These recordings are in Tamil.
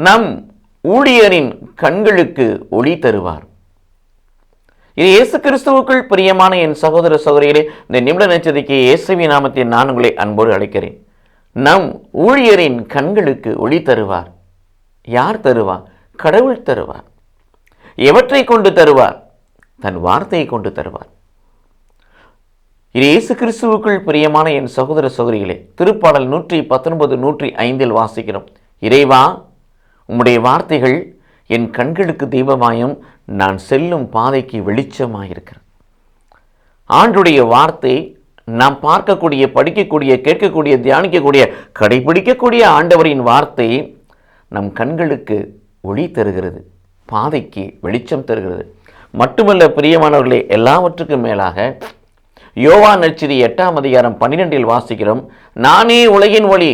நம் ஊழியரின் கண்களுக்கு ஒளி தருவார். இது இயேசு கிறிஸ்துவுக்குள் பிரியமான என் சகோதர சகோதரிகளே, இந்த நிமிட நட்சத்திரக்கு இயேசுவின் நாமத்தில் நான் உங்களை அன்போடு அழைக்கிறேன். நம் ஊழியரின் கண்களுக்கு ஒளி தருவார். யார் தருவார்? கடவுள் தருவார். எவற்றை கொண்டு தருவார்? தன் வார்த்தையை கொண்டு தருவார். இது இயேசு கிறிஸ்துவுக்குள் பிரியமான என் சகோதர சகோதரிகளே, திருப்பாடல் 119, 105 வாசிக்கிறோம். இறைவா, உம்முடைய வார்த்தைகள் என் கண்களுக்கு தீபமாயும் நான் செல்லும் பாதைக்கு வெளிச்சமாயிருக்கிறது. ஆண்டுடைய வார்த்தை நாம் பார்க்கக்கூடிய, படிக்கக்கூடிய, கேட்கக்கூடிய, தியானிக்கக்கூடிய, கடைபிடிக்கக்கூடிய ஆண்டவரின் வார்த்தை நம் கண்களுக்கு ஒளி தருகிறது, பாதைக்கு வெளிச்சம் தருகிறது. மட்டுமல்ல பிரியமானவர்களே, எல்லாவற்றுக்கும் மேலாக யோவான் நற்செய்தி 8ஆம் அதிகாரம் 12 வாசிக்கிறோம். நானே உலகின் ஒளி,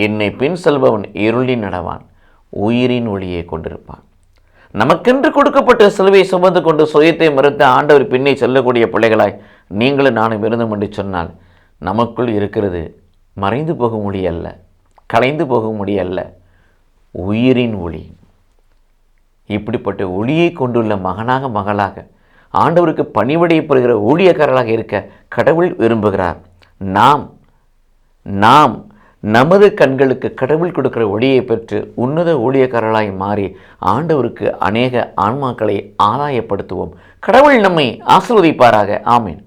என்னை பின் செல்பவன் இருளில் நடவான், உயிரின் ஒளியை கொண்டிருப்பான். நமக்கென்று கொடுக்கப்பட்ட சிலுவை சுமந்து கொண்டு சுயத்தை மறுத்த ஆண்டவர் பின்னே செல்லக்கூடிய பிள்ளைகளாய் நீங்களும் நானும் இருந்தோம் என்று சொன்னால், நமக்குள் இருக்கிறது மறைந்து போகும் ஒளி அல்ல, கலைந்து போகும் ஒளி அல்ல, உயிரின் ஒளி. இப்படிப்பட்ட ஒளியை கொண்டுள்ள மகனாக மகளாக ஆண்டவருக்கு பணிவிடையப்படுகிற ஊழியக்காரர்களாக இருக்க கடவுள் விரும்புகிறார். நாம் நமது கண்களுக்கு கடவுள் கொடுக்கிற ஒளியை பெற்று உன்னத ஊழியக்காரர்களாய் மாறி ஆண்டவருக்கு அநேக ஆன்மாக்களை ஆதாயப்படுத்துவோம். கடவுள் நம்மை ஆசீர்வதிப்பாராக. ஆமீன்.